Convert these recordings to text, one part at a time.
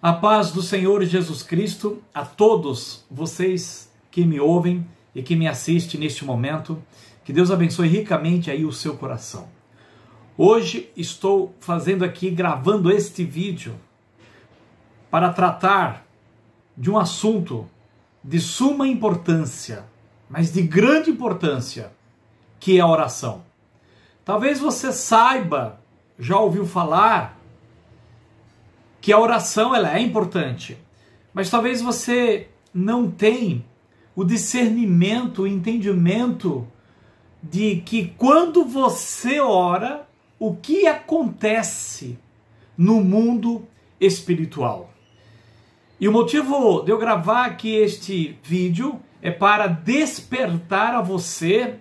A paz do Senhor Jesus Cristo a todos vocês que me ouvem e que me assistem neste momento. Que Deus abençoe ricamente aí o seu coração. Hoje estou gravando este vídeo para tratar de um assunto de suma importância, mas de grande importância, que é a oração. Talvez você saiba, já ouviu falar, que a oração ela é importante, mas talvez você não tenha o discernimento, o entendimento de que quando você ora, o que acontece no mundo espiritual. E o motivo de eu gravar aqui este vídeo é para despertar a você,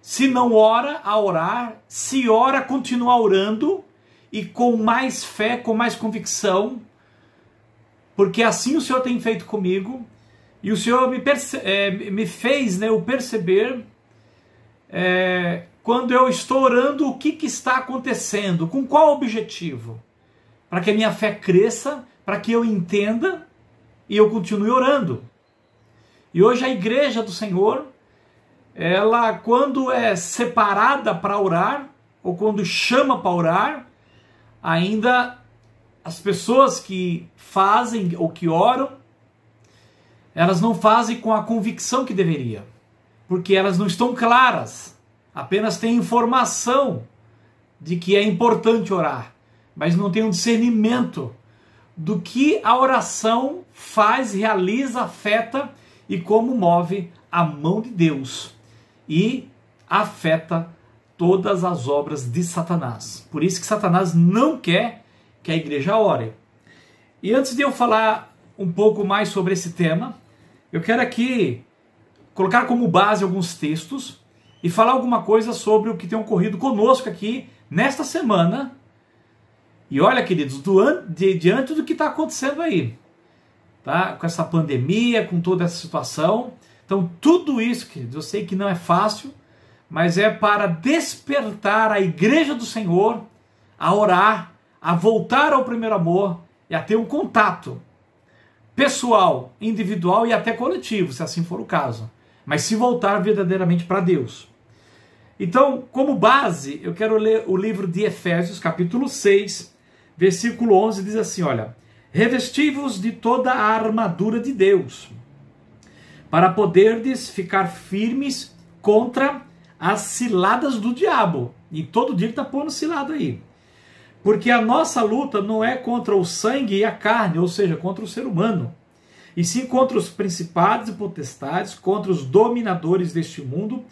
se não ora, a orar, se ora, continuar orando, e com mais fé, com mais convicção, porque assim o Senhor tem feito comigo, e o Senhor me fez eu perceber quando eu estou orando o que está acontecendo, com qual objetivo, para que a minha fé cresça, para que eu entenda e eu continue orando. E hoje a igreja do Senhor, ela quando é separada para orar, ou quando chama para orar, ainda as pessoas que fazem ou que oram, elas não fazem com a convicção que deveria, porque elas não estão claras, apenas têm informação de que é importante orar, mas não têm um discernimento do que a oração faz, realiza, afeta e como move a mão de Deus e afeta todas as obras de Satanás. Por isso que Satanás não quer que a igreja ore. E antes de eu falar um pouco mais sobre esse tema, eu quero aqui colocar como base alguns textos e falar alguma coisa sobre o que tem ocorrido conosco aqui nesta semana. E olha, queridos, diante do que está acontecendo aí, tá? Com essa pandemia, com toda essa situação. Então, tudo isso, queridos, eu sei que não é fácil, mas é para despertar a igreja do Senhor a orar, a voltar ao primeiro amor e a ter um contato pessoal, individual e até coletivo, se assim for o caso. Mas se voltar verdadeiramente para Deus. Então, como base, eu quero ler o livro de Efésios, capítulo 6, versículo 11, diz assim, olha: revesti-vos de toda a armadura de Deus, para poderdes ficar firmes contra as ciladas do diabo. E todo dia ele está pondo cilada aí. Porque a nossa luta não é contra o sangue e a carne, ou seja, contra o ser humano, e sim contra os principados e potestades, contra os dominadores deste mundo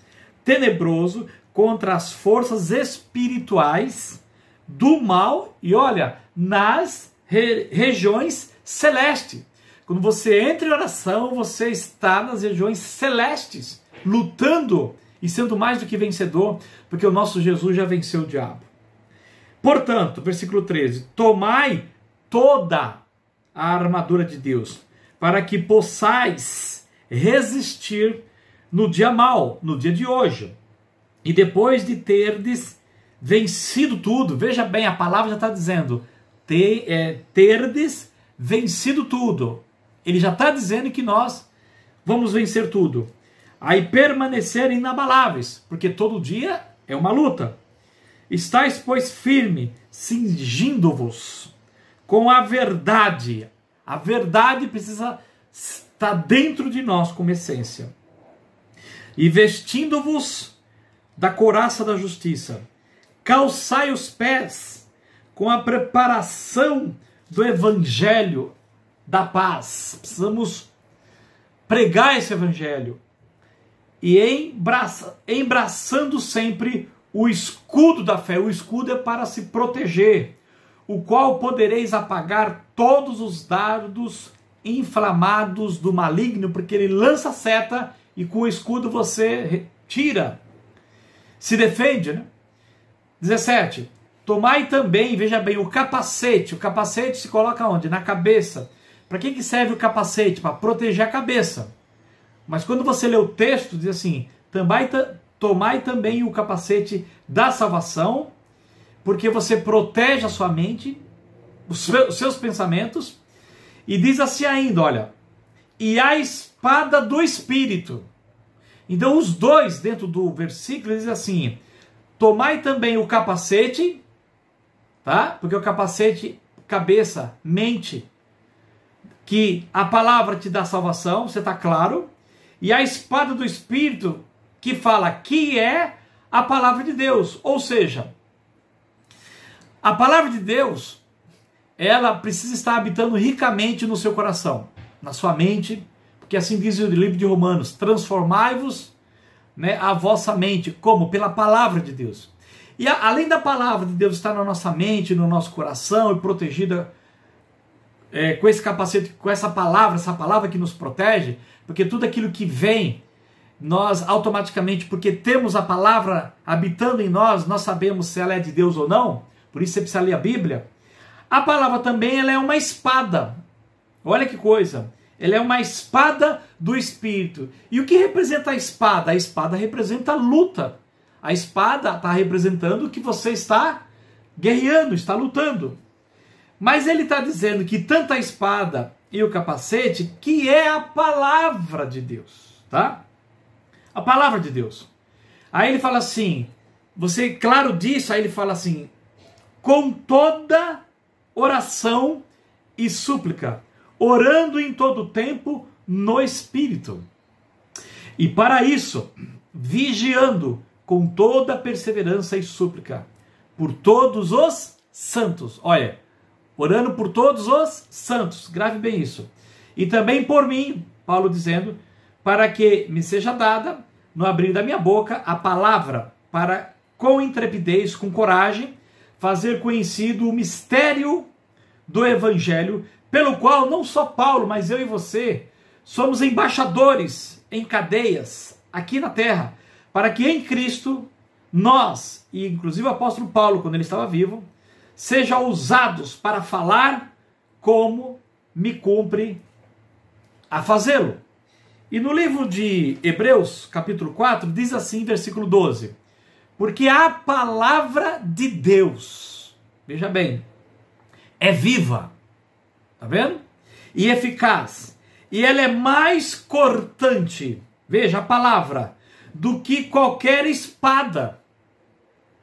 tenebroso, contra as forças espirituais do mal, e olha, nas regiões celestes. Quando você entra em oração, você está nas regiões celestes, lutando e sendo mais do que vencedor, porque o nosso Jesus já venceu o diabo. Portanto, versículo 13, tomai toda a armadura de Deus, para que possais resistir no dia mau, no dia de hoje. E depois de terdes vencido tudo, veja bem, a palavra já está dizendo, terdes vencido tudo. Ele já está dizendo que nós vamos vencer tudo. Aí permanecerem inabaláveis, porque todo dia é uma luta. Estais, pois, firme, cingindo-vos com a verdade. A verdade precisa estar dentro de nós como essência. E vestindo-vos da couraça da justiça. Calçai os pés com a preparação do evangelho da paz. Precisamos pregar esse evangelho. E embraçando sempre o escudo da fé. O escudo é para se proteger, o qual podereis apagar todos os dardos inflamados do maligno, porque ele lança seta e com o escudo você tira, se defende, né? 17. Tomai também, veja bem, o capacete. O capacete se coloca onde? Na cabeça. Para que serve o capacete? Para proteger a cabeça. Mas quando você lê o texto, diz assim, tomai também o capacete da salvação, porque você protege a sua mente, os seus pensamentos, E diz assim ainda, olha, e a espada do Espírito. Então os dois dentro do versículo diz assim, tomai também o capacete, tá? Porque o capacete, cabeça, mente, que a palavra te dá salvação, você está claro? E a espada do Espírito, que fala que é a palavra de Deus. Ou seja, a palavra de Deus, ela precisa estar habitando ricamente no seu coração, na sua mente, porque assim diz o livro de Romanos, transformai-vos, né, a vossa mente, como? Pela palavra de Deus. E além da palavra de Deus estar na nossa mente, no nosso coração e protegida com esse capacete, com essa palavra que nos protege, porque tudo aquilo que vem, nós automaticamente, porque temos a palavra habitando em nós, nós sabemos se ela é de Deus ou não, por isso você precisa ler a Bíblia. A palavra também ela é uma espada, olha que coisa, ela é uma espada do Espírito. E o que representa a espada? A espada representa a luta, a espada está representando que você está guerreando, está lutando. Mas ele está dizendo que tanto a espada e o capacete, que é a palavra de Deus, tá? A palavra de Deus. Aí ele fala assim, você claro disso, aí ele fala assim, com toda oração e súplica, orando em todo tempo no Espírito. E para isso, vigiando com toda perseverança e súplica, por todos os santos. Olha, orando por todos os santos, grave bem isso. E também por mim, Paulo dizendo, para que me seja dada, no abrir da minha boca, a palavra, para com intrepidez, com coragem, fazer conhecido o mistério do Evangelho, pelo qual não só Paulo, mas eu e você, somos embaixadores em cadeias aqui na terra, para que em Cristo, nós, e inclusive o apóstolo Paulo, quando ele estava vivo, sejam usados para falar como me cumpre a fazê-lo. E no livro de Hebreus, capítulo 4, diz assim, versículo 12, porque a palavra de Deus, veja bem, é viva, tá vendo? E eficaz, e ela é mais cortante, veja a palavra, do que qualquer espada.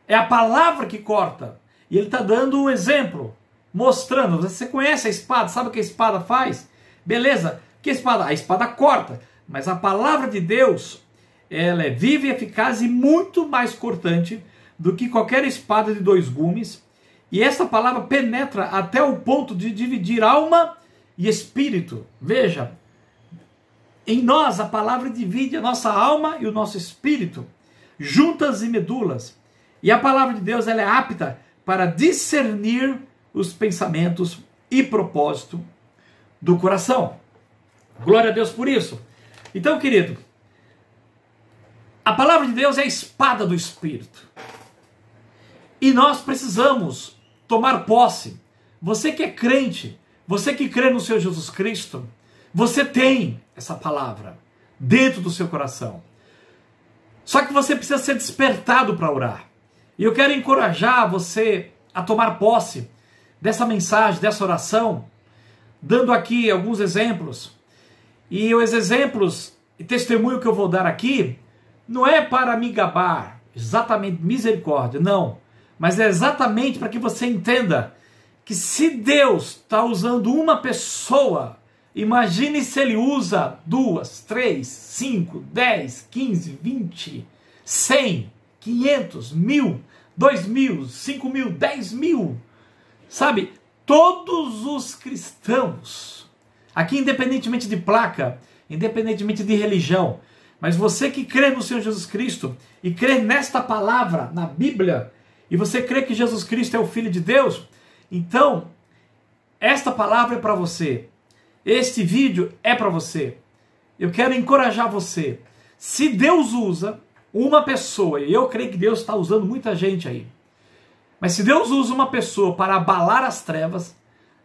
É a palavra que corta. E ele está dando um exemplo, mostrando, você conhece a espada, sabe o que a espada faz? Beleza, que espada? A espada corta, mas a palavra de Deus, ela é viva e eficaz e muito mais cortante do que qualquer espada de 2 gumes, e essa palavra penetra até o ponto de dividir alma e espírito. Veja, em nós a palavra divide a nossa alma e o nosso espírito, juntas e medulas, e a palavra de Deus ela é apta para discernir os pensamentos e propósito do coração. Glória a Deus por isso. Então, querido, a palavra de Deus é a espada do Espírito. E nós precisamos tomar posse. Você que é crente, você que crê no Senhor Jesus Cristo, você tem essa palavra dentro do seu coração. Só que você precisa ser despertado para orar. E eu quero encorajar você a tomar posse dessa mensagem, dessa oração, dando aqui alguns exemplos. E os exemplos e testemunho que eu vou dar aqui não é para me gabar, exatamente, misericórdia, não. Mas é exatamente para que você entenda que se Deus está usando uma pessoa, imagine se Ele usa 2, 3, 5, 10, 15, 20, 100, 500, 1000, 2000, 5000, 10.000. Sabe, todos os cristãos, aqui independentemente de placa, independentemente de religião, mas você que crê no Senhor Jesus Cristo e crê nesta palavra, na Bíblia, e você crê que Jesus Cristo é o Filho de Deus, então, esta palavra é para você. Este vídeo é para você. Eu quero encorajar você. Se Deus usa uma pessoa, e eu creio que Deus está usando muita gente aí, mas se Deus usa uma pessoa para abalar as trevas,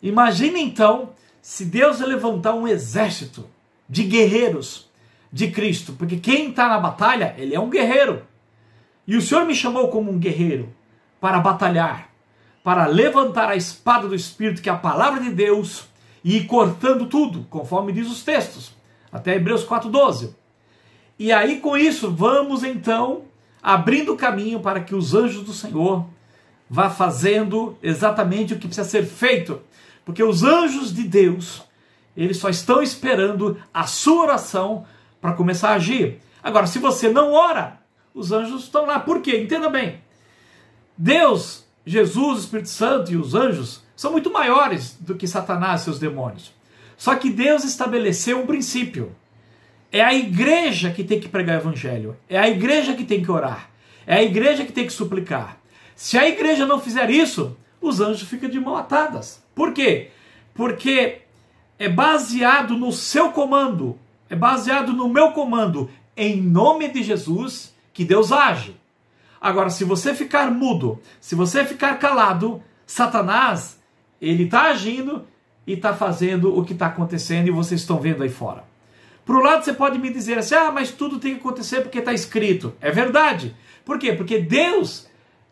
imagine então se Deus levantar um exército de guerreiros de Cristo, porque quem está na batalha, ele é um guerreiro. E o Senhor me chamou como um guerreiro para batalhar, para levantar a espada do Espírito, que é a palavra de Deus, e ir cortando tudo, conforme diz os textos, até Hebreus 4:12. E aí com isso vamos então abrindo o caminho para que os anjos do Senhor vá fazendo exatamente o que precisa ser feito, porque os anjos de Deus, eles só estão esperando a sua oração para começar a agir. Agora, se você não ora, os anjos estão lá. Por quê? Entenda bem. Deus, Jesus, o Espírito Santo e os anjos são muito maiores do que Satanás e seus demônios. Só que Deus estabeleceu um princípio. É a igreja que tem que pregar o evangelho. É a igreja que tem que orar. É a igreja que tem que suplicar. Se a igreja não fizer isso, os anjos ficam de mão atadas. Por quê? Porque é baseado no seu comando, é baseado no meu comando, em nome de Jesus, que Deus age. Agora, se você ficar mudo, se você ficar calado, Satanás, ele está agindo e está fazendo o que está acontecendo e vocês estão vendo aí fora. Por um lado, você pode me dizer assim, mas tudo tem que acontecer porque está escrito. É verdade. Por quê? Porque Deus,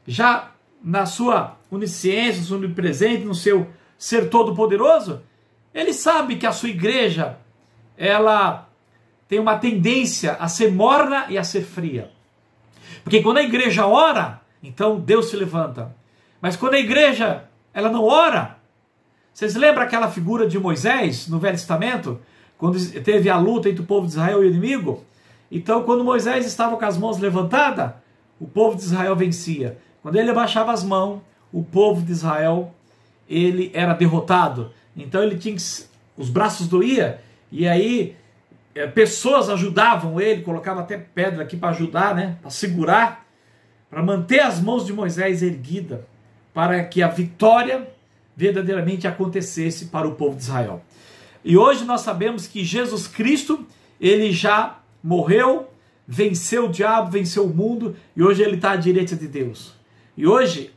já na sua onisciência, no seu onipresente, no seu ser todo-poderoso, ele sabe que a sua igreja, ela tem uma tendência a ser morna e a ser fria. Porque quando a igreja ora, então Deus se levanta. Mas quando a igreja, ela não ora, vocês lembram aquela figura de Moisés no Velho Testamento? Quando teve a luta entre o povo de Israel e o inimigo? Então, quando Moisés estava com as mãos levantadas, o povo de Israel vencia. Quando ele abaixava as mãos, o povo de Israel, ele era derrotado. Então ele tinha que, os braços doía, e aí pessoas ajudavam ele, colocavam até pedra aqui para ajudar, né, para segurar, para manter as mãos de Moisés erguidas, para que a vitória verdadeiramente acontecesse para o povo de Israel. E hoje nós sabemos que Jesus Cristo, ele já morreu, venceu o diabo, venceu o mundo, e hoje ele está à direita de Deus. E hoje,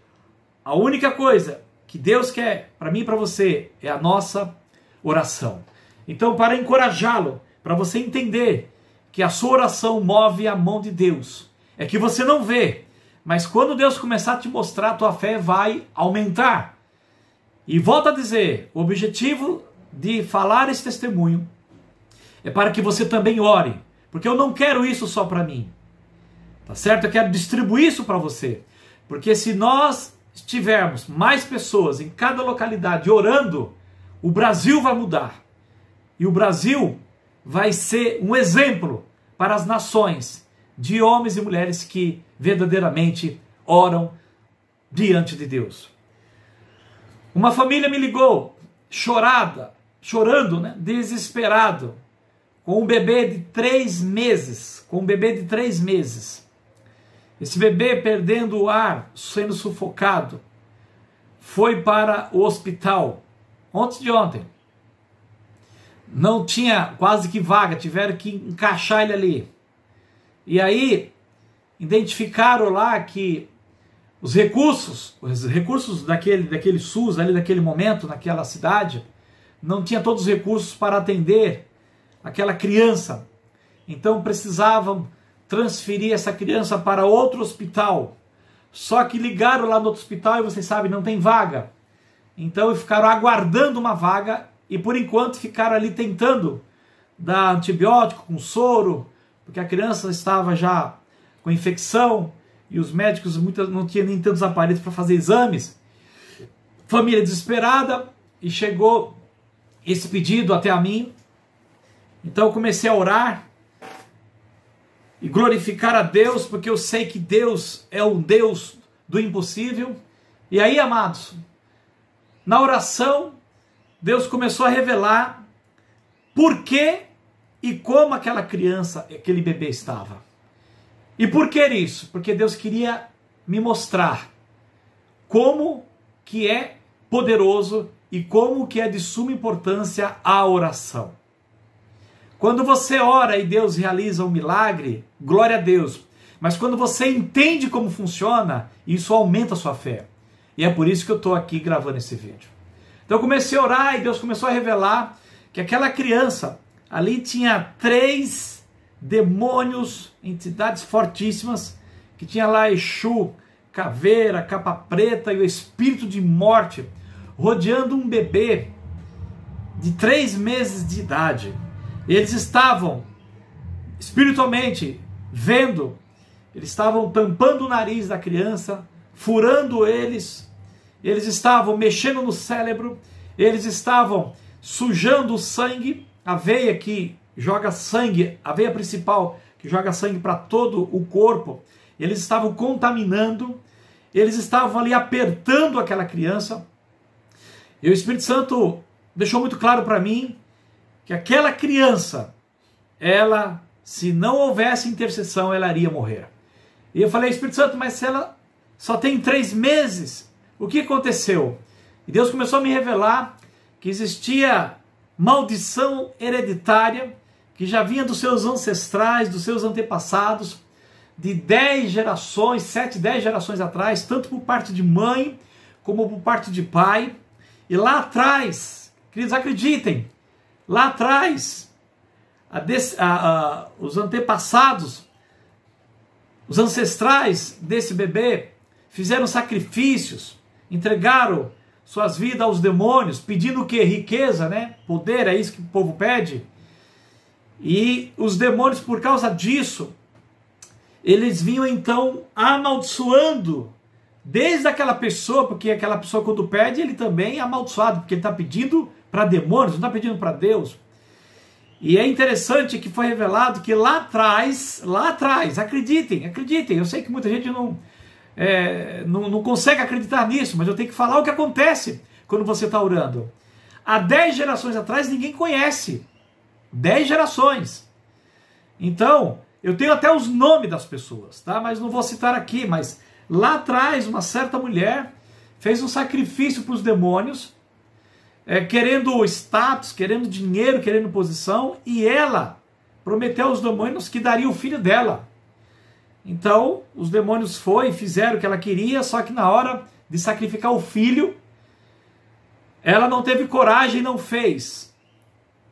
a única coisa que Deus quer para mim e para você é a nossa oração. Então, para encorajá-lo, para você entender que a sua oração move a mão de Deus, é que você não vê, mas quando Deus começar a te mostrar, a tua fé vai aumentar. E volto a dizer, o objetivo de falar esse testemunho é para que você também ore, porque eu não quero isso só para mim, tá certo? Eu quero distribuir isso para você, porque se nós tivermos mais pessoas em cada localidade orando, o Brasil vai mudar. E o Brasil vai ser um exemplo para as nações de homens e mulheres que verdadeiramente oram diante de Deus. Uma família me ligou, chorando, né, desesperado, com um bebê de 3 meses, Esse bebê perdendo o ar, sendo sufocado, foi para o hospital antes de ontem. Não tinha quase que vaga, tiveram que encaixar ele ali. E aí, identificaram lá que os recursos daquele SUS, ali naquele momento, naquela cidade, não tinha todos os recursos para atender aquela criança. Então precisavam transferir essa criança para outro hospital. Só que ligaram lá no outro hospital e vocês sabem, não tem vaga. Então ficaram aguardando uma vaga e por enquanto ficaram ali tentando dar antibiótico com soro, porque a criança estava já com infecção e os médicos não tinham nem tantos aparelhos para fazer exames. Família desesperada, e chegou esse pedido até a mim. Então eu comecei a orar e glorificar a Deus, porque eu sei que Deus é o Deus do impossível. E aí, amados, na oração, Deus começou a revelar por que e como aquela criança, aquele bebê estava. E por que isso? Porque Deus queria me mostrar como que é poderoso e como que é de suma importância a oração. Quando você ora e Deus realiza um milagre, glória a Deus. Mas quando você entende como funciona, isso aumenta a sua fé. E é por isso que eu estou aqui gravando esse vídeo. Então eu comecei a orar e Deus começou a revelar que aquela criança ali tinha 3 demônios, entidades fortíssimas, que tinha lá Exu, caveira, capa preta e o espírito de morte, rodeando um bebê de 3 meses de idade. Eles estavam espiritualmente vendo, eles estavam tampando o nariz da criança, furando eles estavam mexendo no cérebro, eles estavam sujando o sangue, a veia que joga sangue, a veia principal que joga sangue para todo o corpo, eles estavam contaminando, eles estavam ali apertando aquela criança, e o Espírito Santo deixou muito claro para mim que aquela criança, ela, se não houvesse intercessão, ela iria morrer. E eu falei, Espírito Santo, mas se ela só tem 3 meses, o que aconteceu? E Deus começou a me revelar que existia maldição hereditária, que já vinha dos seus ancestrais, dos seus antepassados, de 10 gerações, 7, 10 gerações atrás, tanto por parte de mãe, como por parte de pai. E lá atrás, queridos, acreditem, lá atrás, os antepassados, os ancestrais desse bebê, fizeram sacrifícios, entregaram suas vidas aos demônios, pedindo o quê? Riqueza, né? Poder, é isso que o povo pede. E os demônios, por causa disso, eles vinham então amaldiçoando desde aquela pessoa, porque aquela pessoa quando pede, ele também é amaldiçoado, porque ele está pedindo para demônios, não está pedindo para Deus. E é interessante que foi revelado que lá atrás, acreditem, eu sei que muita gente não consegue acreditar nisso, mas eu tenho que falar o que acontece quando você está orando. Há 10 gerações atrás ninguém conhece. 10 gerações. Então, eu tenho até os nomes das pessoas, tá? Mas não vou citar aqui, mas lá atrás uma certa mulher fez um sacrifício para os demônios, querendo status, querendo dinheiro, querendo posição, e ela prometeu aos demônios que daria o filho dela. Então, os demônios fizeram o que ela queria, só que na hora de sacrificar o filho, ela não teve coragem e não fez.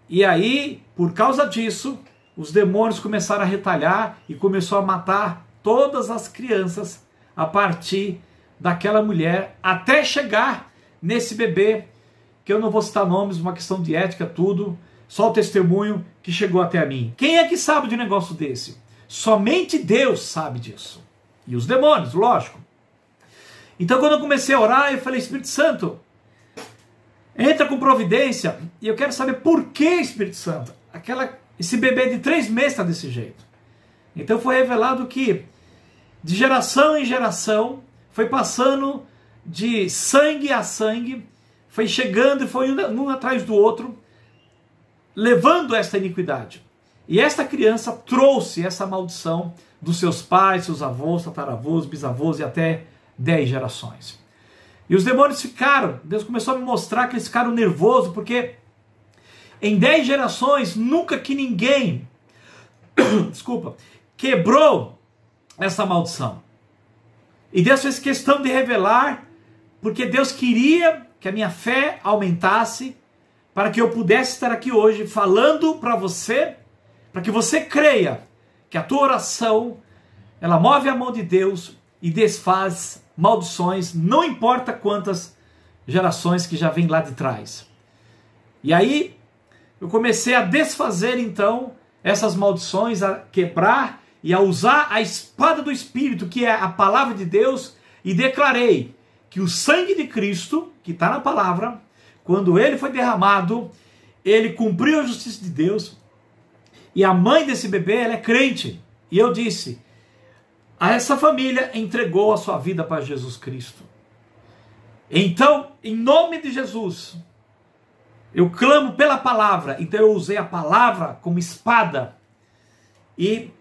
E aí, por causa disso, os demônios começaram a retalhar e começou a matar todas as crianças a partir daquela mulher, até chegar nesse bebê, que eu não vou citar nomes, uma questão de ética, tudo, só o testemunho que chegou até a mim. Quem é que sabe de um negócio desse? Somente Deus sabe disso. E os demônios, lógico. Então, quando eu comecei a orar, eu falei, Espírito Santo, entra com providência, e eu quero saber por que, Espírito Santo, esse bebê de 3 meses está desse jeito. Então foi revelado que, de geração em geração, foi passando de sangue a sangue, foi chegando e foi um atrás do outro, levando esta iniquidade. E esta criança trouxe essa maldição dos seus pais, seus avós, tataravós, bisavós e até 10 gerações. E os demônios Deus começou a me mostrar que eles ficaram nervosos, porque em 10 gerações, nunca que ninguém, quebrou essa maldição. E Deus fez questão de revelar, porque Deus queria que a minha fé aumentasse, para que eu pudesse estar aqui hoje falando para você, para que você creia que a tua oração, ela move a mão de Deus e desfaz maldições, não importa quantas gerações que já vêm lá de trás. E aí, eu comecei a desfazer então essas maldições, a quebrar e a usar a espada do Espírito, que é a palavra de Deus, e declarei que o sangue de Cristo, que está na palavra, quando ele foi derramado, ele cumpriu a justiça de Deus, e a mãe desse bebê, ela é crente. E eu disse, essa família entregou a sua vida para Jesus Cristo. Então, em nome de Jesus, eu clamo pela palavra. Então eu usei a palavra como espada e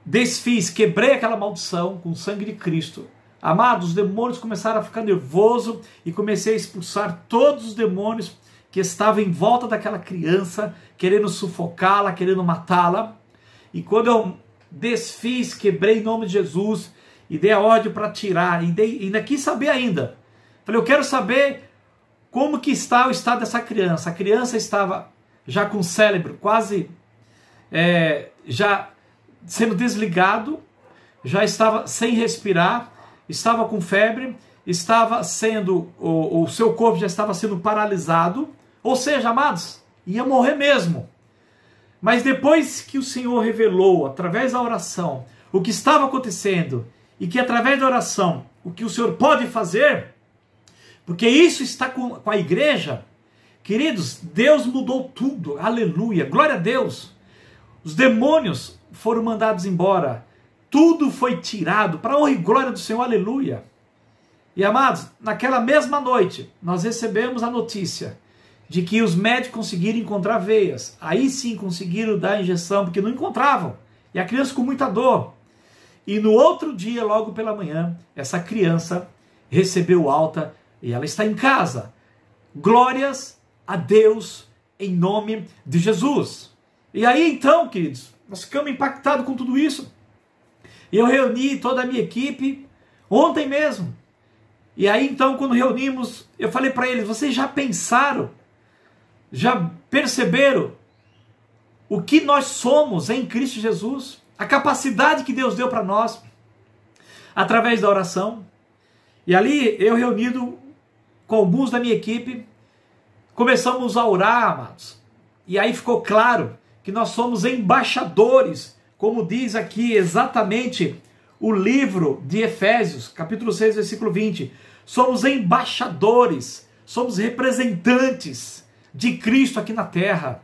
desfiz, quebrei aquela maldição com o sangue de Cristo. Amados, os demônios começaram a ficar nervosos e comecei a expulsar todos os demônios que estavam em volta daquela criança, querendo sufocá-la, querendo matá-la. E quando eu desfiz, quebrei em nome de Jesus e dei a ordem para tirar, e ainda quis saber ainda. Falei, eu quero saber como que está o estado dessa criança. A criança estava já com o cérebro quase já sendo desligado, já estava sem respirar, estava com febre, estava sendo, o seu corpo já estava sendo paralisado. Ou seja, amados, ia morrer mesmo. Mas depois que o Senhor revelou, através da oração, o que estava acontecendo, e que através da oração, o que o Senhor pode fazer, porque isso está com a igreja, queridos, Deus mudou tudo, aleluia, glória a Deus. Os demônios foram mandados embora, tudo foi tirado, para a honra e glória do Senhor, aleluia. E amados, naquela mesma noite, nós recebemos a notícia de que os médicos conseguiram encontrar veias. Aí sim conseguiram dar a injeção, porque não encontravam. E a criança com muita dor. E no outro dia, logo pela manhã, essa criança recebeu alta e ela está em casa. Glórias a Deus em nome de Jesus. E aí então, queridos, nós ficamos impactados com tudo isso. E eu reuni toda a minha equipe ontem mesmo. E aí então, quando reunimos, eu falei para eles, vocês já pensaram, já perceberam o que nós somos em Cristo Jesus? A capacidade que Deus deu para nós, através da oração. E ali, eu reunido com alguns da minha equipe, começamos a orar, amados. E aí ficou claro que nós somos embaixadores, como diz aqui exatamente o livro de Efésios, capítulo 6, versículo 20. Somos embaixadores, somos representantes de Cristo aqui na terra.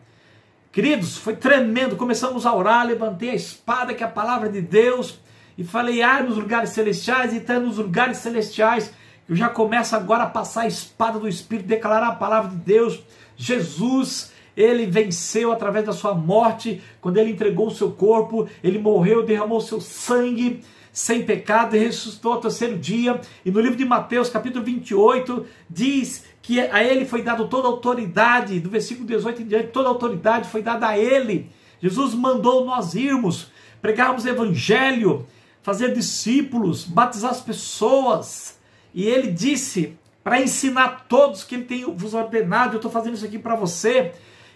Queridos, foi tremendo, começamos a orar, levantei a espada, que é a palavra de Deus, e falei, nos lugares celestiais, e está nos lugares celestiais, eu já começo agora a passar a espada do Espírito, declarar a palavra de Deus. Jesus, ele venceu através da sua morte, quando ele entregou o seu corpo, ele morreu, derramou o seu sangue, sem pecado, e ressuscitou ao terceiro dia. E no livro de Mateus, capítulo 28, diz que a ele foi dado toda a autoridade, do versículo 18 em diante, toda a autoridade foi dada a ele. Jesus mandou nós irmos, pregarmos o evangelho, fazer discípulos, batizar as pessoas. E ele disse, para ensinar todos que ele tem vos ordenado, eu estou fazendo isso aqui para você.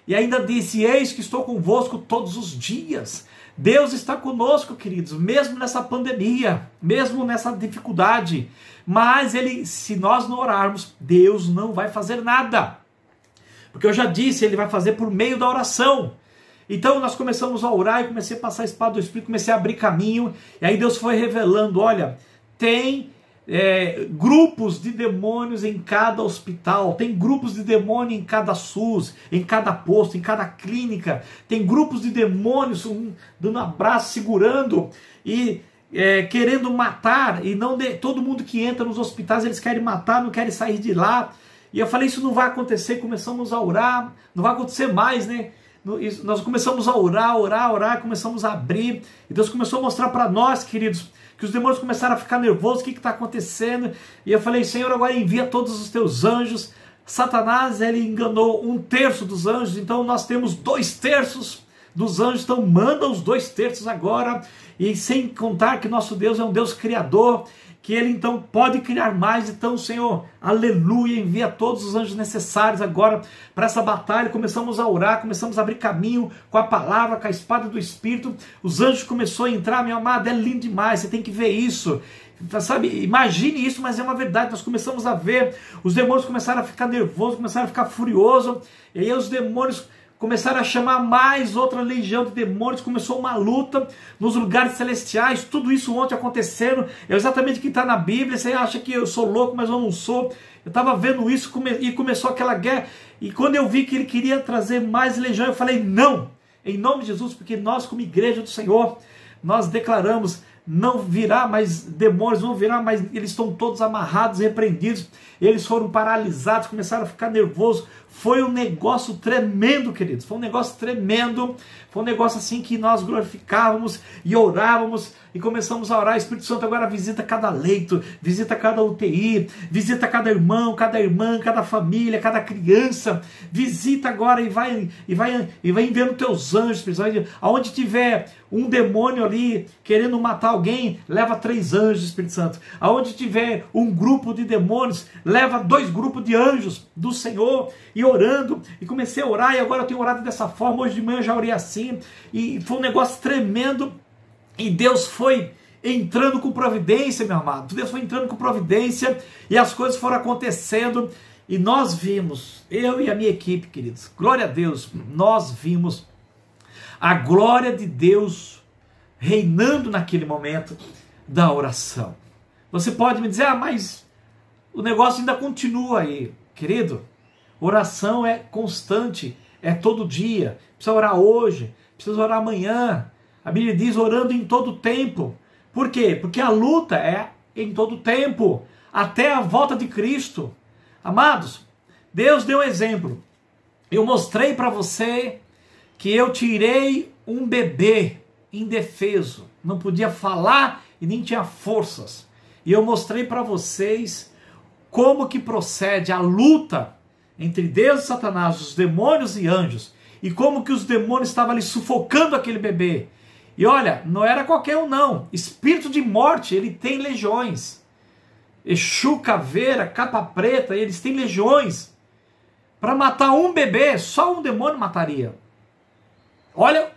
E ainda disse, eis que estou convosco todos os dias. Deus está conosco, queridos, mesmo nessa pandemia, mesmo nessa dificuldade. Mas se nós não orarmos, Deus não vai fazer nada. Porque eu já disse, ele vai fazer por meio da oração. Então nós começamos a orar e comecei a passar a espada do Espírito, comecei a abrir caminho. E aí Deus foi revelando, olha, tem grupos de demônios em cada hospital, tem grupos de demônio em cada SUS, em cada posto, em cada clínica, tem grupos de demônios dando abraço, segurando e querendo matar, e não todo mundo que entra nos hospitais eles querem matar, não querem sair de lá. E eu falei, isso não vai acontecer. Começamos a orar, não vai acontecer mais, né? Nós começamos a orar, começamos a abrir, e Deus começou a mostrar para nós, queridos, que os demônios começaram a ficar nervosos, o que está acontecendo? E eu falei, Senhor, agora envia todos os teus anjos. Satanás, ele enganou 1/3 dos anjos, então nós temos 2/3 dos anjos, então manda os 2/3 agora, e sem contar que nosso Deus é um Deus criador, que ele então pode criar mais. Então, Senhor, aleluia, envia todos os anjos necessários agora para essa batalha. Começamos a orar, começamos a abrir caminho com a palavra, com a espada do Espírito. Os anjos começaram a entrar, minha amada, é lindo demais, você tem que ver isso. Sabe, imagine isso, mas é uma verdade. Nós começamos a ver, os demônios começaram a ficar nervosos, começaram a ficar furiosos, e aí os demônios começaram a chamar mais outra legião de demônios, começou uma luta nos lugares celestiais, tudo isso ontem acontecendo, é exatamente o que está na Bíblia. Você acha que eu sou louco, mas eu não sou. Eu estava vendo isso e começou aquela guerra, e quando eu vi que ele queria trazer mais legião, eu falei, não, em nome de Jesus, porque nós como igreja do Senhor, nós declaramos, não virá mais demônios, não virá mais, eles estão todos amarrados, repreendidos, eles foram paralisados, começaram a ficar nervosos. Foi um negócio tremendo, queridos, foi um negócio tremendo, foi um negócio assim que nós glorificávamos e orávamos, e começamos a orar. Espírito Santo agora visita cada leito, visita cada UTI, visita cada irmão, cada irmã, cada família, cada criança, visita agora e vai enviando teus anjos, Espírito Santo. Aonde tiver um demônio ali querendo matar alguém, leva 3 anjos, Espírito Santo. Aonde tiver um grupo de demônios, leva 2 grupos de anjos do Senhor. E orando, e comecei a orar, e agora eu tenho orado dessa forma. Hoje de manhã eu já orei assim, e foi um negócio tremendo, e Deus foi entrando com providência, meu amado. Deus foi entrando com providência, e as coisas foram acontecendo. E nós vimos, eu e a minha equipe, queridos, glória a Deus, nós vimos a glória de Deus reinando naquele momento da oração. Você pode me dizer, mas o negócio ainda continua aí. Querido, oração é constante, é todo dia. Precisa orar hoje, precisa orar amanhã. A Bíblia diz orando em todo tempo. Por quê? Porque a luta é em todo tempo, até a volta de Cristo. Amados, Deus deu um exemplo. Eu mostrei para você que eu tirei um bebê indefeso, não podia falar e nem tinha forças. E eu mostrei para vocês como que procede a luta entre Deus e Satanás, os demônios e anjos, e como que os demônios estavam ali sufocando aquele bebê. E olha, não era qualquer um não. Espírito de morte, ele tem legiões. Exu, caveira, capa preta, eles têm legiões. Para matar um bebê, só um demônio mataria. Olha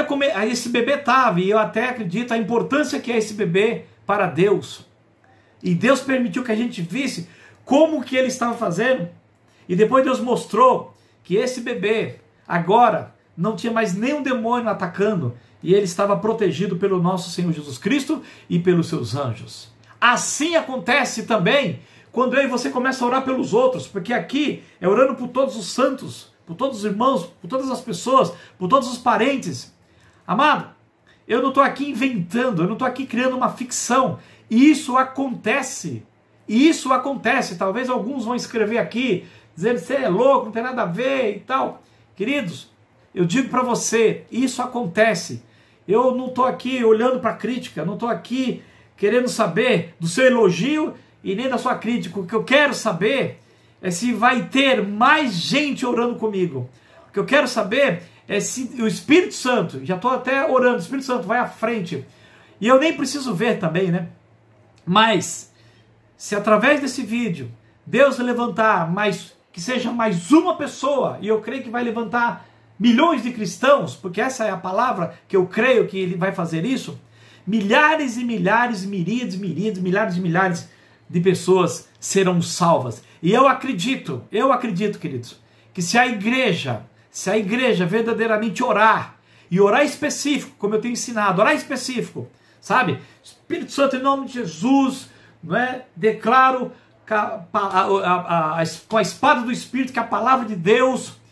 como esse bebê estava, e eu até acredito a importância que é esse bebê para Deus. E Deus permitiu que a gente visse como que ele estava fazendo. E depois Deus mostrou que esse bebê agora não tinha mais nenhum demônio atacando, e ele estava protegido pelo nosso Senhor Jesus Cristo e pelos seus anjos. Assim acontece também quando eu e você começam a orar pelos outros, porque aqui é orando por todos os santos, por todos os irmãos, por todas as pessoas, por todos os parentes. Amado, eu não estou aqui inventando, eu não estou aqui criando uma ficção. Isso acontece. Isso acontece. Talvez alguns vão escrever aqui, dizendo que você é louco, não tem nada a ver e tal. Queridos, eu digo para você, isso acontece. Eu não estou aqui olhando para a crítica, não estou aqui querendo saber do seu elogio e nem da sua crítica. O que eu quero saber é se vai ter mais gente orando comigo. O que eu quero saber é se o Espírito Santo, já estou até orando, o Espírito Santo vai à frente. E eu nem preciso ver também, né? Mas, se através desse vídeo, Deus levantar que seja mais uma pessoa, e eu creio que vai levantar milhões de cristãos, porque essa é a palavra que eu creio que ele vai fazer isso, milhares e milhares, miríades, milhares e milhares de pessoas serão salvas. E eu acredito, queridos, que se a igreja verdadeiramente orar, e orar específico, como eu tenho ensinado, orar específico, sabe? Espírito Santo, em nome de Jesus, não é? Declaro com a espada do Espírito que a palavra de Deus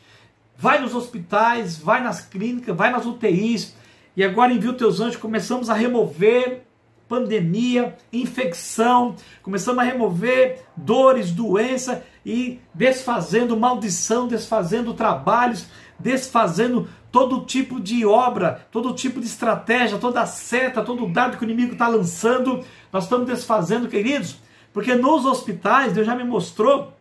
vai nos hospitais, vai nas clínicas, vai nas UTIs, e agora envia os teus anjos, começamos a remover pandemia, infecção, começamos a remover dores, doença, e desfazendo maldição, desfazendo trabalhos, desfazendo todo tipo de obra, todo tipo de estratégia, toda seta, todo dardo que o inimigo está lançando, nós estamos desfazendo, queridos, porque nos hospitais, Deus já me mostrou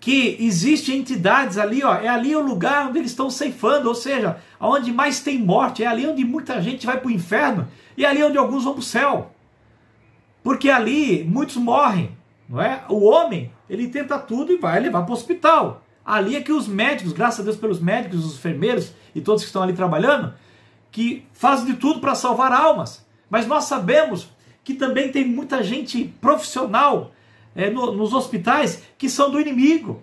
que existem entidades ali, ó, é ali o lugar onde eles estão ceifando, ou seja, onde mais tem morte, é ali onde muita gente vai para o inferno, e é ali onde alguns vão para o céu, porque ali muitos morrem, não é? O homem, ele tenta tudo e vai levar para o hospital. Ali é que os médicos, graças a Deus pelos médicos, os enfermeiros e todos que estão ali trabalhando, que fazem de tudo para salvar almas. Mas nós sabemos que também tem muita gente profissional nos hospitais que são do inimigo,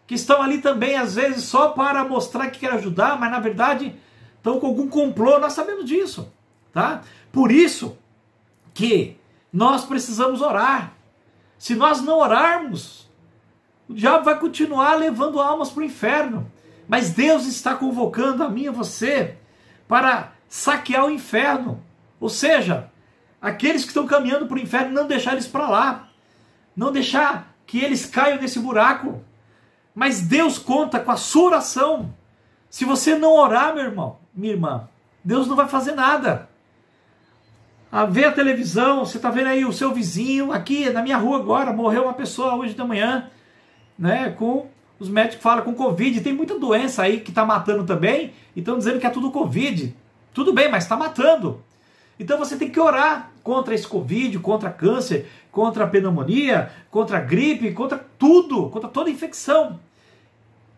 que estão ali também às vezes só para mostrar que quer ajudar, mas na verdade estão com algum complô. Nós sabemos disso, tá? Por isso que nós precisamos orar. Se nós não orarmos, o diabo vai continuar levando almas para o inferno. Mas Deus está convocando a mim e a você para saquear o inferno. Ou seja, aqueles que estão caminhando para o inferno, não deixar eles para lá. Não deixar que eles caiam nesse buraco. Mas Deus conta com a sua oração. Se você não orar, meu irmão, minha irmã, Deus não vai fazer nada. Ver a televisão, você está vendo aí o seu vizinho, aqui na minha rua agora, morreu uma pessoa hoje de manhã, né, com os médicos falam com Covid, tem muita doença aí que está matando também, e estão dizendo que é tudo Covid. Tudo bem, mas está matando. Então você tem que orar contra esse Covid, contra câncer, contra a pneumonia, contra a gripe, contra tudo, contra toda infecção.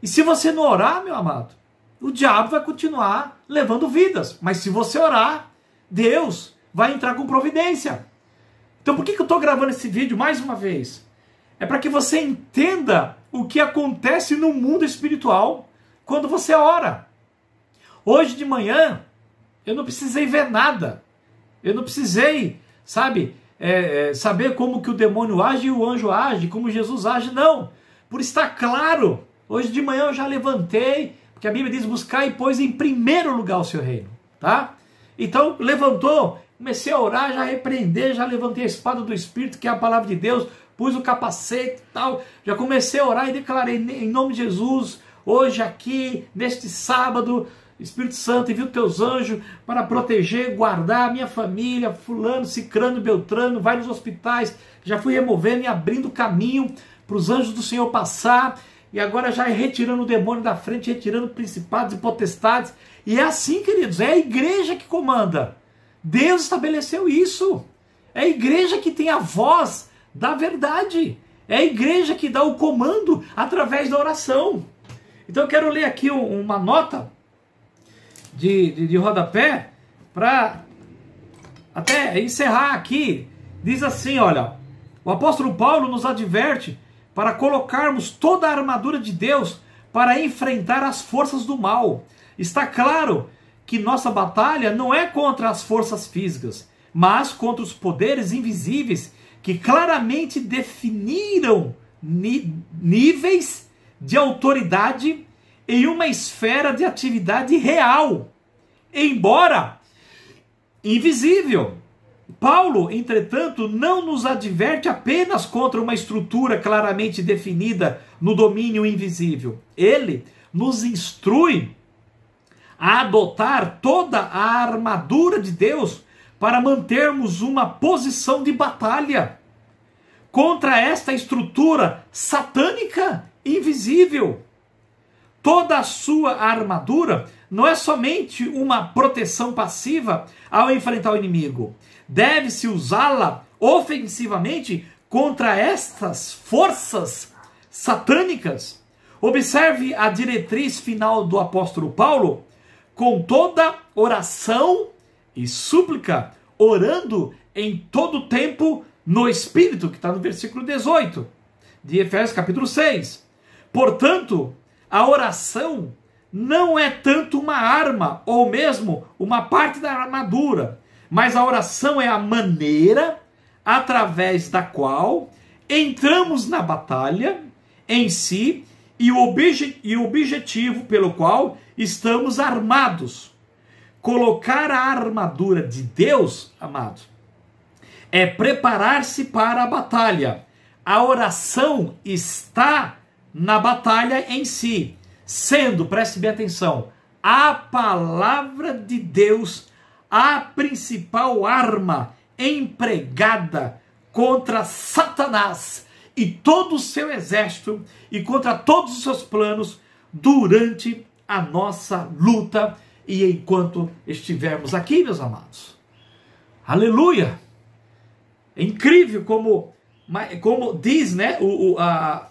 E se você não orar, meu amado, o diabo vai continuar levando vidas. Mas se você orar, Deus vai entrar com providência. Então por que eu estou gravando esse vídeo mais uma vez? É para que você entenda o que acontece no mundo espiritual quando você ora. Hoje de manhã, eu não precisei ver nada. Eu não precisei, sabe, saber como que o demônio age e o anjo age, como Jesus age, não. Por estar claro, hoje de manhã eu já levantei, porque a Bíblia diz, buscar e pôs em primeiro lugar o seu reino, tá? Então, levantou, comecei a orar, já repreender, já levantei a espada do Espírito, que é a palavra de Deus, pus o capacete e tal, já comecei a orar e declarei, em nome de Jesus, hoje aqui, neste sábado, Espírito Santo, envia os teus anjos para proteger, guardar a minha família, fulano, cicrano, beltrano, vai nos hospitais, já fui removendo e abrindo caminho para os anjos do Senhor passar, e agora já retirando o demônio da frente, retirando principados e potestades, e é assim, queridos, é a igreja que comanda. Deus estabeleceu isso. É a igreja que tem a voz da verdade. É a igreja que dá o comando através da oração. Então eu quero ler aqui uma nota de rodapé para até encerrar aqui. Diz assim, olha, o apóstolo Paulo nos adverte para colocarmos toda a armadura de Deus para enfrentar as forças do mal. Está claro que nossa batalha não é contra as forças físicas, mas contra os poderes invisíveis que claramente definiram níveis de autoridade em uma esfera de atividade real, embora invisível. Paulo, entretanto, não nos adverte apenas contra uma estrutura claramente definida no domínio invisível. Ele nos instrui a adotar toda a armadura de Deus para mantermos uma posição de batalha contra esta estrutura satânica invisível. Toda a sua armadura não é somente uma proteção passiva ao enfrentar o inimigo. Deve-se usá-la ofensivamente contra estas forças satânicas. Observe a diretriz final do apóstolo Paulo: com toda oração e súplica, orando em todo tempo no Espírito, que está no versículo 18 de Efésios capítulo 6. Portanto, a oração não é tanto uma arma ou mesmo uma parte da armadura, mas a oração é a maneira através da qual entramos na batalha em si e o objetivo pelo qual estamos armados. Colocar a armadura de Deus, amados, é preparar-se para a batalha. A oração está na batalha em si, sendo, preste bem atenção, a palavra de Deus a principal arma empregada contra Satanás e todo o seu exército e contra todos os seus planos durante a nossa luta e enquanto estivermos aqui, meus amados. Aleluia! É incrível como diz, né,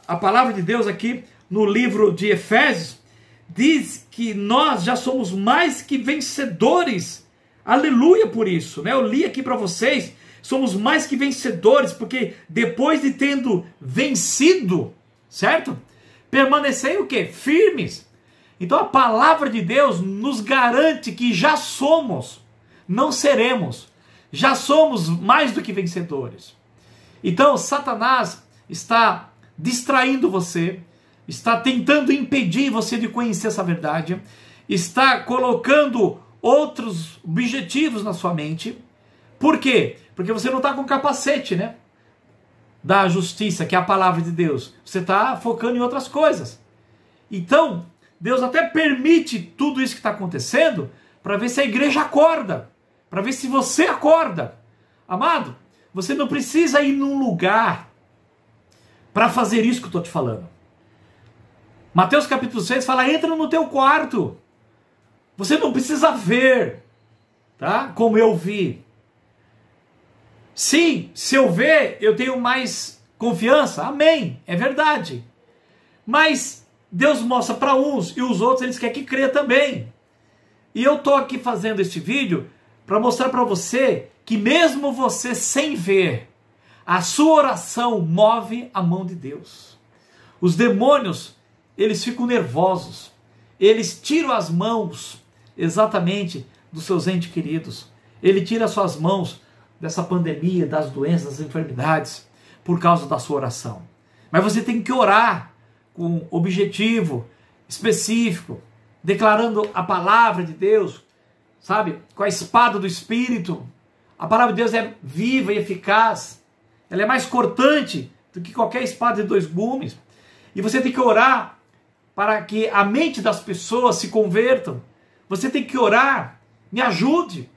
a palavra de Deus aqui no livro de Efésios, diz que nós já somos mais que vencedores. Aleluia por isso, né? Eu li aqui para vocês, somos mais que vencedores, porque depois de tendo vencido, certo? Permanecei o quê? Firmes. Então a palavra de Deus nos garante que já somos, não seremos, já somos mais do que vencedores. Então Satanás está distraindo você, está tentando impedir você de conhecer essa verdade, está colocando outros objetivos na sua mente. Por quê? Porque você não está com capacete, né? Da justiça, que é a palavra de Deus. Você está focando em outras coisas. Então, Deus até permite tudo isso que está acontecendo para ver se a igreja acorda, para ver se você acorda. Amado, você não precisa ir num lugar para fazer isso que eu estou te falando. Mateus capítulo 6 fala, entra no teu quarto. Você não precisa ver, tá? Como eu vi. Sim, se eu ver, eu tenho mais confiança. Amém, é verdade. Mas Deus mostra para uns e os outros eles querem que creia também. E eu estou aqui fazendo este vídeo para mostrar para você que mesmo você sem ver, A sua oração move a mão de Deus. Os demônios, eles ficam nervosos. Eles tiram as mãos exatamente dos seus entes queridos. Ele tira as suas mãos dessa pandemia, das doenças, das enfermidades, por causa da sua oração. Mas você tem que orar com objetivo específico, declarando a palavra de Deus, sabe? Com a espada do Espírito. A palavra de Deus é viva e eficaz. Ela é mais cortante do que qualquer espada de 2 gumes. E você tem que orar para que a mente das pessoas se convertam. Você tem que orar, me ajude.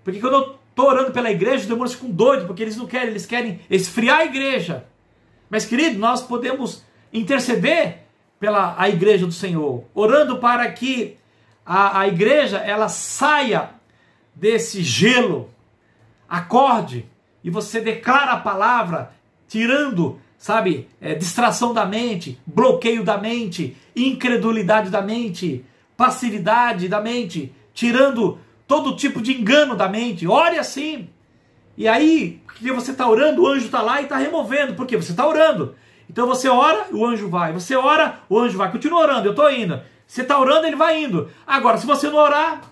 Porque quando eu estou orando pela igreja, os demônios ficam doidos, porque eles não querem, eles querem esfriar a igreja. Mas, querido, nós podemos interceder pela a igreja do Senhor, orando para que a igreja ela saia desse gelo, acorde, e você declara a palavra, tirando, sabe, distração da mente, bloqueio da mente, incredulidade da mente, passividade da mente, tirando todo tipo de engano da mente. Ore assim. E aí, porque você está orando, o anjo está lá e está removendo. Por quê? Você está orando. Então você ora, o anjo vai. Você ora, o anjo vai. Continua orando, eu estou indo. Você está orando, ele vai indo. Agora, se você não orar,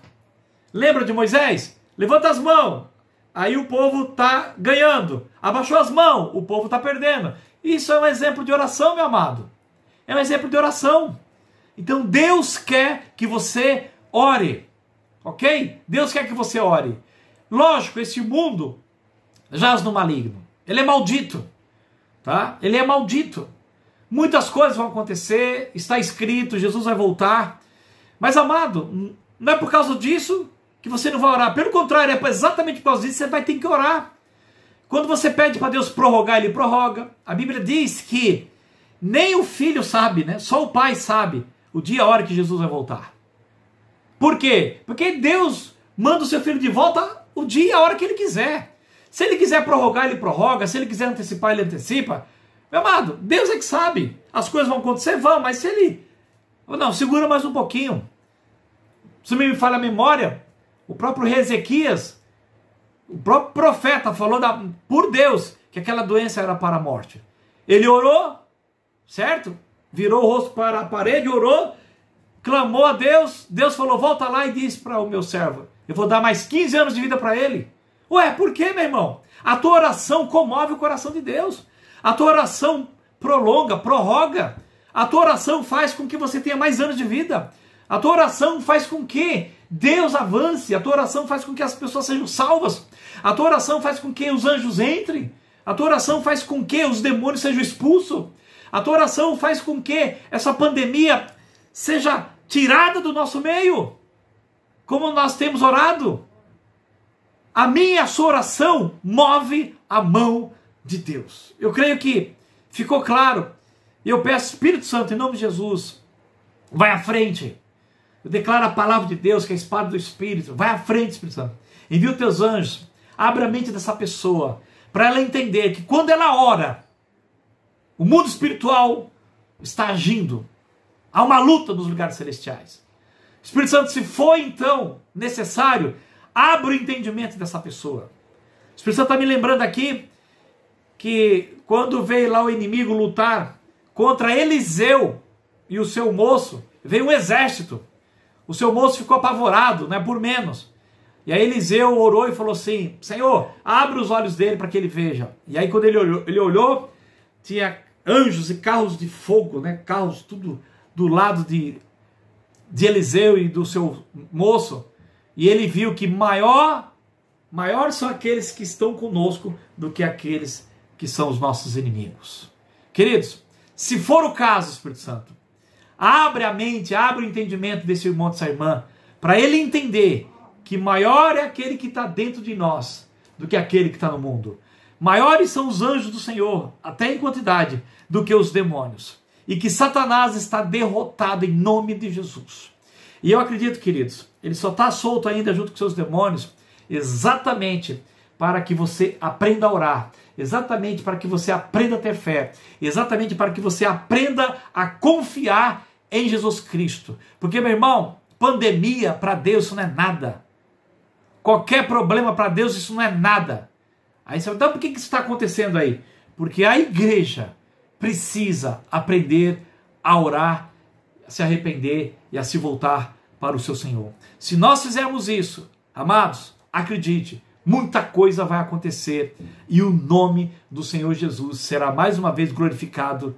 lembra de Moisés? Levanta as mãos. Aí o povo está ganhando. Abaixou as mãos, o povo está perdendo. Isso é um exemplo de oração, meu amado. É um exemplo de oração. Então Deus quer que você ore. Ok? Deus quer que você ore. Lógico, esse mundo jaz no maligno. Ele é maldito. Tá? Ele é maldito. Muitas coisas vão acontecer. Está escrito, Jesus vai voltar. Mas, amado, não é por causa disso que você não vai orar. Pelo contrário, é exatamente por causa disso que você vai ter que orar. Quando você pede para Deus prorrogar, Ele prorroga. A Bíblia diz que nem o filho sabe, né? Só o pai sabe o dia e a hora que Jesus vai voltar. Por quê? Porque Deus manda o seu filho de volta o dia e a hora que Ele quiser. Se Ele quiser prorrogar, Ele prorroga. Se Ele quiser antecipar, Ele antecipa. Meu amado, Deus é que sabe. As coisas vão acontecer, vão. Mas se Ele... Não, segura mais um pouquinho. Se me falha a memória, o próprio rei Ezequias, o próprio profeta falou por Deus que aquela doença era para a morte. Ele orou, certo? Virou o rosto para a parede, orou, clamou a Deus. Deus falou, volta lá e disse para o meu servo, eu vou dar mais 15 anos de vida para ele. Ué, por quê, meu irmão? A tua oração comove o coração de Deus. A tua oração prolonga, prorroga. A tua oração faz com que você tenha mais anos de vida. A tua oração faz com que Deus avance. A tua oração faz com que as pessoas sejam salvas. A tua oração faz com que os anjos entrem. A tua oração faz com que os demônios sejam expulsos. A tua oração faz com que essa pandemia seja tirada do nosso meio. Como nós temos orado. A minha e a sua oração move a mão de Deus. Eu creio que ficou claro. E eu peço, Espírito Santo, em nome de Jesus, vai à frente. Eu declaro a palavra de Deus, que é a espada do Espírito. Vai à frente, Espírito Santo. Envia os teus anjos. Abre a mente dessa pessoa. Para ela entender que quando ela ora, o mundo espiritual está agindo. Há uma luta nos lugares celestiais. Espírito Santo, se for então necessário, abra o entendimento dessa pessoa. O Espírito Santo está me lembrando aqui que quando veio lá o inimigo lutar contra Eliseu e o seu moço, veio um exército. O seu moço ficou apavorado, não é por menos. E aí Eliseu orou e falou assim, Senhor, abre os olhos dele para que ele veja. E aí quando ele olhou, tinha anjos e carros de fogo, né? Carros tudo do lado de Eliseu e do seu moço. E ele viu que maior são aqueles que estão conosco do que aqueles que são os nossos inimigos. Queridos, se for o caso, Espírito Santo, abre a mente, abre o entendimento desse irmão, dessa irmã, para ele entender que maior é aquele que está dentro de nós do que aquele que está no mundo. Maiores são os anjos do Senhor, até em quantidade, do que os demônios. E que Satanás está derrotado em nome de Jesus. E eu acredito, queridos, ele só está solto ainda junto com seus demônios, exatamente para que você aprenda a orar, exatamente para que você aprenda a ter fé, exatamente para que você aprenda a confiar em Jesus Cristo. Porque, meu irmão, pandemia para Deus isso não é nada. Qualquer problema para Deus isso não é nada. Aí você fala, então por que isso está acontecendo aí? Porque a igreja precisa aprender a orar, a se arrepender e a se voltar para o seu Senhor. Se nós fizermos isso, amados, acredite, muita coisa vai acontecer e o nome do Senhor Jesus será mais uma vez glorificado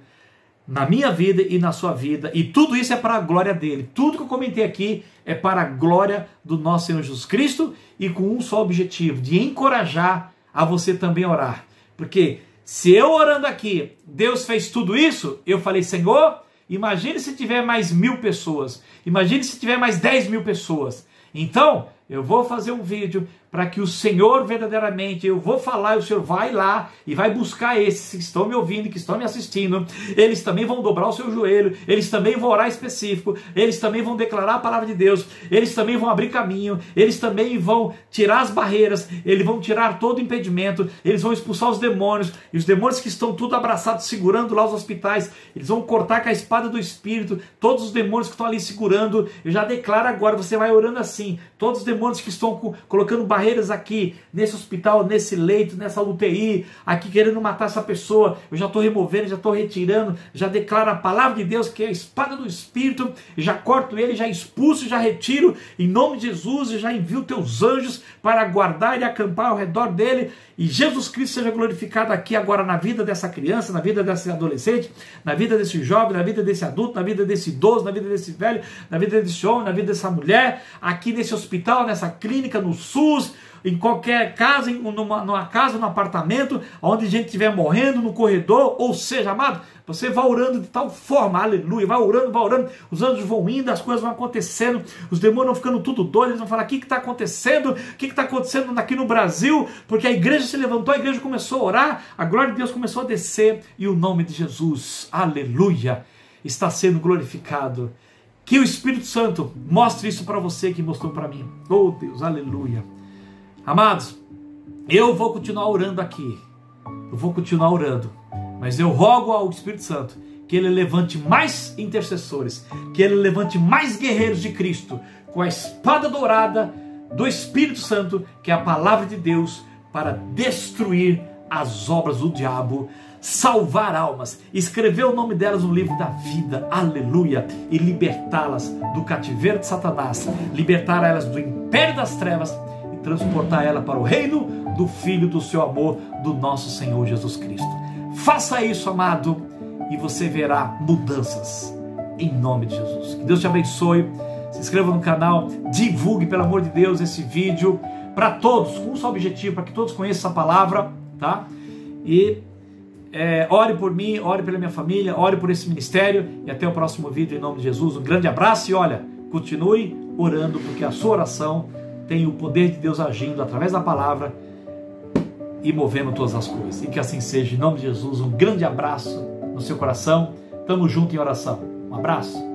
na minha vida e na sua vida, e tudo isso é para a glória dele. Tudo que eu comentei aqui é para a glória do nosso Senhor Jesus Cristo e com um só objetivo, de encorajar a você também orar. Porque se eu orando aqui, Deus fez tudo isso, eu falei, Senhor, imagine se tiver mais 1000 pessoas, imagine se tiver mais 10.000 pessoas. Então, eu vou fazer um vídeo para que o Senhor verdadeiramente, eu vou falar, e o Senhor vai lá e vai buscar esses que estão me ouvindo, que estão me assistindo. Eles também vão dobrar o seu joelho, eles também vão orar específico, eles também vão declarar a palavra de Deus, eles também vão abrir caminho, eles também vão tirar as barreiras, eles vão tirar todo o impedimento, eles vão expulsar os demônios, e os demônios que estão tudo abraçados, segurando lá os hospitais, eles vão cortar com a espada do Espírito, todos os demônios que estão ali segurando. Eu já declaro agora, você vai orando assim, todos os demônios que estão colocando barreiras aqui, nesse hospital, nesse leito, nessa UTI, aqui querendo matar essa pessoa, eu já estou removendo, já estou retirando, já declaro a palavra de Deus, que é a espada do Espírito, já corto ele, já expulso, já retiro, em nome de Jesus, e já envio teus anjos para guardar e acampar ao redor dele, e Jesus Cristo seja glorificado aqui agora na vida dessa criança, na vida desse adolescente, na vida desse jovem, na vida desse adulto, na vida desse idoso, na vida desse velho, na vida desse homem, na vida dessa mulher, aqui nesse hospital, nessa clínica, no SUS, em qualquer casa, numa casa, num apartamento, onde a gente estiver morrendo, no corredor, ou seja, amado, você vai orando de tal forma, aleluia, vai orando, os anjos vão indo, as coisas vão acontecendo, os demônios vão ficando tudo doidos, eles vão falar, o que está acontecendo? O que está acontecendo aqui no Brasil? Porque a igreja se levantou, a igreja começou a orar, a glória de Deus começou a descer, e o nome de Jesus, aleluia, está sendo glorificado. Que o Espírito Santo mostre isso para você que mostrou para mim. Oh Deus, aleluia. Amados, eu vou continuar orando aqui, eu vou continuar orando, mas eu rogo ao Espírito Santo que ele levante mais intercessores, que ele levante mais guerreiros de Cristo, com a espada dourada do Espírito Santo, que é a palavra de Deus, para destruir as obras do diabo, salvar almas, escrever o nome delas no livro da vida, aleluia, e libertá-las do cativeiro de Satanás, libertar elas do império das trevas, transportar ela para o reino do Filho do seu amor, do nosso Senhor Jesus Cristo. Faça isso, amado, e você verá mudanças, em nome de Jesus. Que Deus te abençoe, se inscreva no canal, divulgue, pelo amor de Deus, esse vídeo, para todos, com um só objetivo, para que todos conheçam essa palavra, tá? E ore por mim, ore pela minha família, ore por esse ministério, e até o próximo vídeo, em nome de Jesus. Um grande abraço, e olha, continue orando, porque a sua oração tem o poder de Deus agindo através da palavra e movendo todas as coisas. E que assim seja, em nome de Jesus. Um grande abraço no seu coração. Tamo junto em oração. Um abraço.